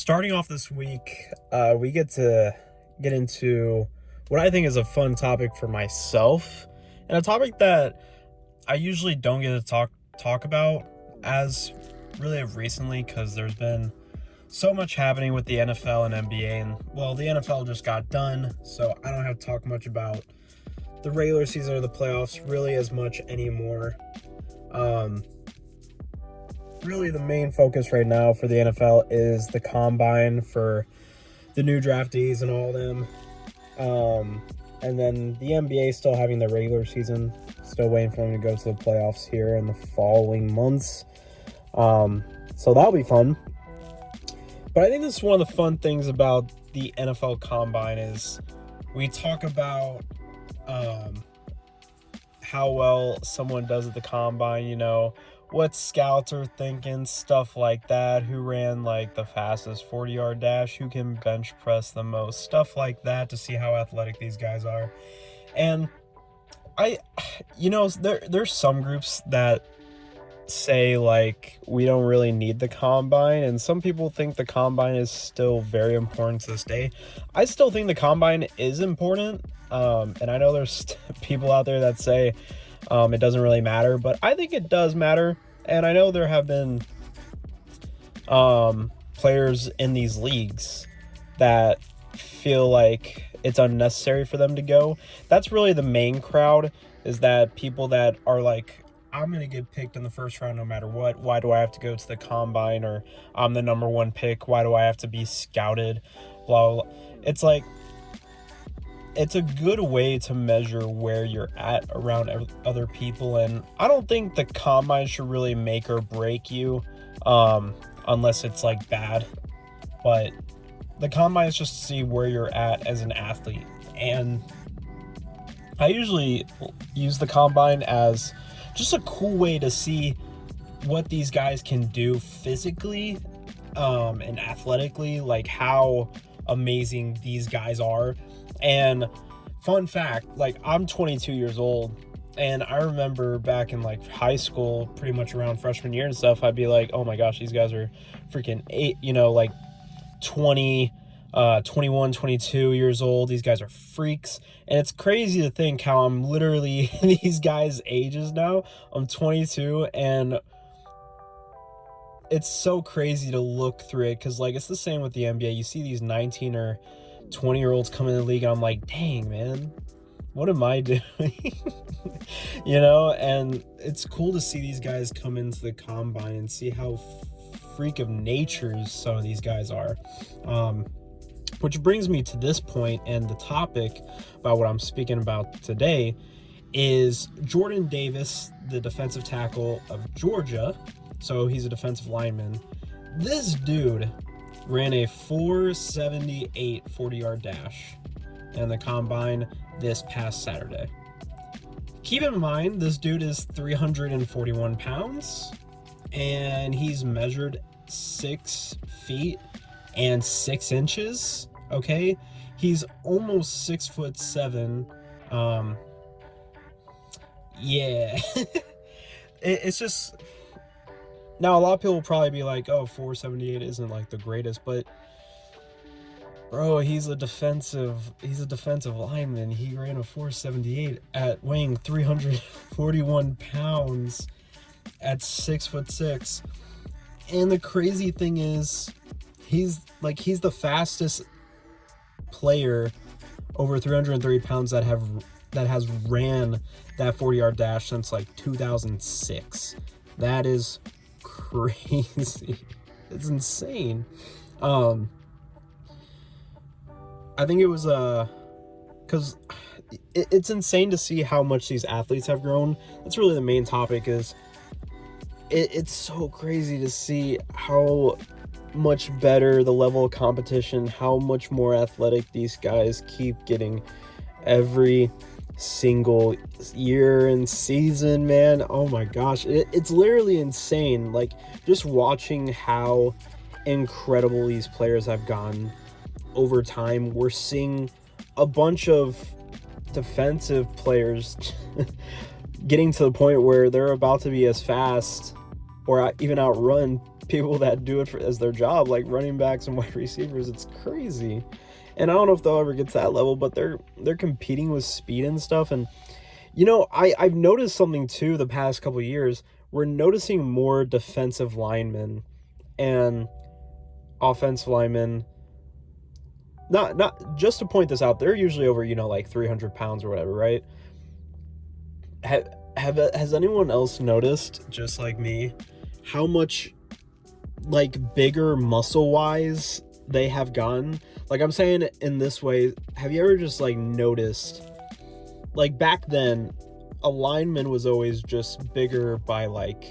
starting off this week, we get into what I think is a fun topic for myself, and a topic that I usually don't get to talk about as really of recently, because there's been so much happening with the NFL and NBA, and well, the NFL just got done, so I don't have to talk much about the regular season or the playoffs really as much anymore. Really the main focus right now for the NFL is the combine for the new draftees and all of them. And then the NBA still having their regular season, still waiting for them to go to the playoffs here in the following months. So that'll be fun. But I think this is one of the fun things about the NFL combine is we talk about how well someone does at the combine, what scouts are thinking, stuff like that, who ran like the fastest 40-yard dash, who can bench press the most, stuff like that, to see how athletic these guys are. And there's some groups that say like we don't really need the combine, and some people think the combine is still very important to this day. I still think the combine is important, and I know there's people out there that say it doesn't really matter, but I think it does matter. And I know there have been players in these leagues that feel like it's unnecessary for them to go. That's really the main crowd, is that people that are like, I'm going to get picked in the first round no matter what. Why do I have to go to the combine? Or I'm the number one pick. Why do I have to be scouted? Blah, blah, blah. It's like, it's a good way to measure where you're at around other people. And I don't think the combine should really make or break you, unless it's like bad. But the combine is just to see where you're at as an athlete. And I usually use the combine as just a cool way to see what these guys can do physically and athletically, like how amazing these guys are. And fun fact, like, I'm 22 years old, and I remember back in like high school, pretty much around freshman year and stuff, I'd be like, oh my gosh, these guys are freaking 20, 21, 22 years old. These guys are freaks. And it's crazy to think how I'm literally these guys' ages now. I'm 22, and it's so crazy to look through it, because like it's the same with the NBA. You see these 19 or 20-year-olds come in the league, and I'm like, dang, man, what am I doing? And it's cool to see these guys come into the combine and see how freak of natures some of these guys are. Which brings me to this point, and the topic about what I'm speaking about today is Jordan Davis, the defensive tackle of Georgia. So he's a defensive lineman. This dude ran a 4.78 40-yard dash in the combine this past Saturday. Keep in mind, this dude is 341 pounds, and he's measured 6 feet and 6 inches. Okay, he's almost 6'7". Yeah, it's just. Now, a lot of people will probably be like, oh, 4.78 isn't like the greatest, but bro, he's a defensive lineman. He ran a 4.78 at weighing 341 pounds at 6'6". And the crazy thing is, he's the fastest player over 330 pounds that has ran that 40-yard dash since like 2006. That is crazy. It's insane. I think it was because it's insane to see how much these athletes have grown. That's really the main topic. Is it's so crazy to see how much better the level of competition, how much more athletic these guys keep getting every single year and season, man. Oh my gosh, it's literally insane. Like, just watching how incredible these players have gotten over time. We're seeing a bunch of defensive players getting to the point where they're about to be as fast or even outrun people that do it as their job, like running backs and wide receivers. It's crazy. And I don't know if they'll ever get to that level, but they're competing with speed and stuff. And I've noticed something too the past couple of years. We're noticing more defensive linemen and offensive linemen. Not just to point this out, they're usually over, like 300 pounds or whatever, right? Has anyone else noticed, just like me, how much like bigger muscle wise they have gotten? Like, I'm saying in this way, have you ever just like noticed, like back then a lineman was always just bigger by like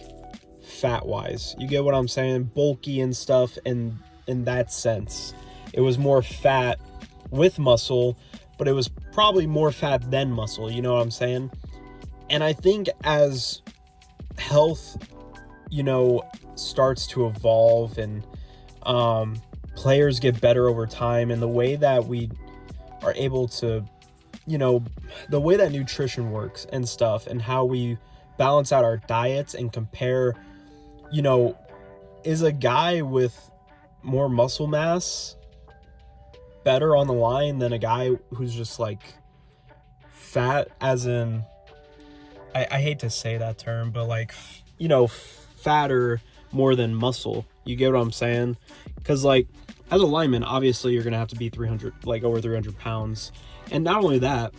fat wise, you get what I'm saying, bulky and stuff, and in that sense it was more fat with muscle, but it was probably more fat than muscle, you know what I'm saying? And I think as health, starts to evolve and players get better over time, and the way that we are able to, the way that nutrition works and stuff, and how we balance out our diets and compare, is a guy with more muscle mass better on the line than a guy who's just like fat, as in, I hate to say that term, but like, fatter more than muscle. You get what I'm saying? Because like, as a lineman, obviously you're gonna have to be 300, like over 300 pounds. And not only that,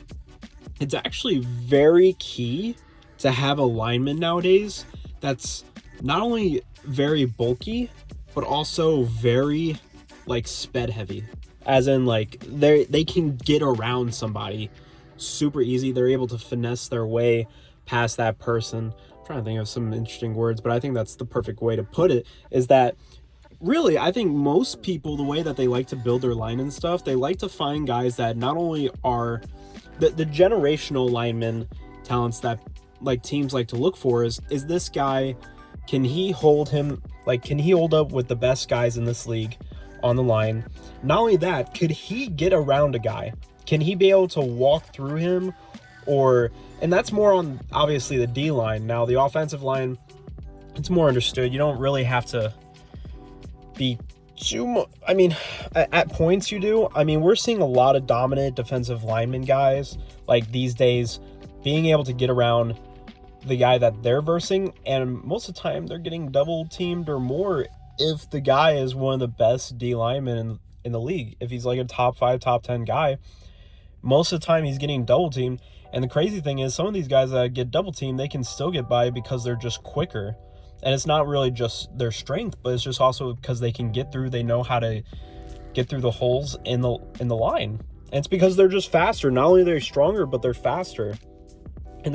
it's actually very key to have a lineman nowadays that's not only very bulky, but also very like sped heavy. As in like they can get around somebody super easy. They're able to finesse their way past that person. I'm trying to think of some interesting words, but I think that's the perfect way to put it, is that really, I think most people, the way that they like to build their line and stuff, they like to find guys that not only are the generational lineman talents that like teams like to look for, is this guy, can he hold up with the best guys in this league on the line? Not only that, could he get around a guy? Can he be able to walk through him? And that's more on obviously the D line. Now the offensive line, it's more understood. You don't really have to be too much. I mean, at points you do. I mean, we're seeing a lot of dominant defensive lineman guys like these days being able to get around the guy that they're versing, and most of the time they're getting double teamed or more if the guy is one of the best D linemen in the league. If he's like a top 5, top 10 guy, most of the time he's getting double teamed. And the crazy thing is, some of these guys that get double teamed, they can still get by because they're just quicker. And it's not really just their strength, but it's just also because they can get through. They know how to get through the holes in the line. And it's because they're just faster. Not only are they stronger, but they're faster. And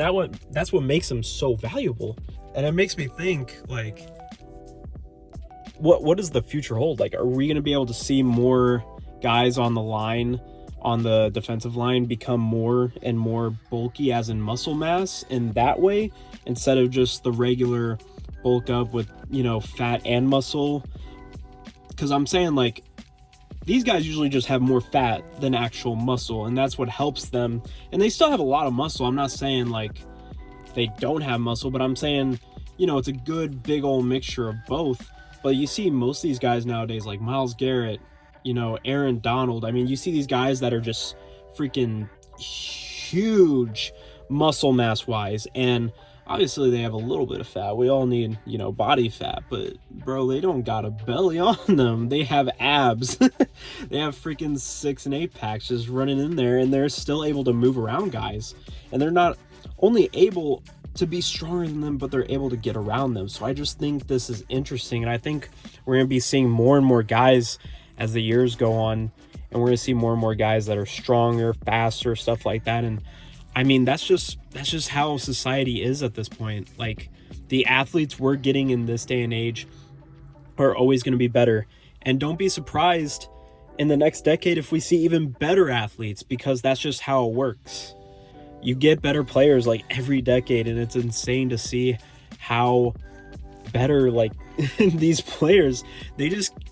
that's what makes them so valuable. And it makes me think, like, what does the future hold? Like, are we going to be able to see more guys on the line, on the defensive line, become more and more bulky, as in muscle mass, in that way, instead of just the regular bulk up with, fat and muscle? Because I'm saying, like, these guys usually just have more fat than actual muscle, and that's what helps them. And they still have a lot of muscle. I'm not saying like they don't have muscle, but I'm saying, it's a good big old mixture of both. But you see most of these guys nowadays, like Myles Garrett, Aaron Donald. I mean, you see these guys that are just freaking huge muscle mass wise, and obviously they have a little bit of fat. We all need, body fat, but bro, they don't got a belly on them. They have abs. They have freaking 6 and 8 packs just running in there, and they're still able to move around guys. And they're not only able to be stronger than them, but they're able to get around them. So I just think this is interesting, and I think we're going to be seeing more and more guys as the years go on, and we're going to see more and more guys that are stronger, faster, stuff like that. And I mean, that's just how society is at this point. Like, the athletes we're getting in this day and age are always going to be better. And don't be surprised in the next decade if we see even better athletes, because that's just how it works. You get better players like every decade, and it's insane to see how better, like, these players,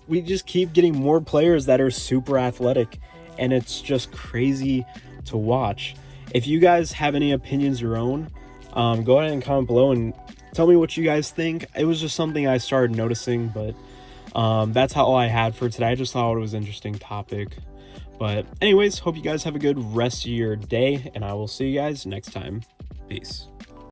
we just keep getting more players that are super athletic, and it's just crazy to watch. If you guys have any opinions of your own, go ahead and comment below and tell me what you guys think. It was just something I started noticing, but That's all I had for today. I just thought it was an interesting topic. But anyways, hope you guys have a good rest of your day, and I will see you guys next time. Peace.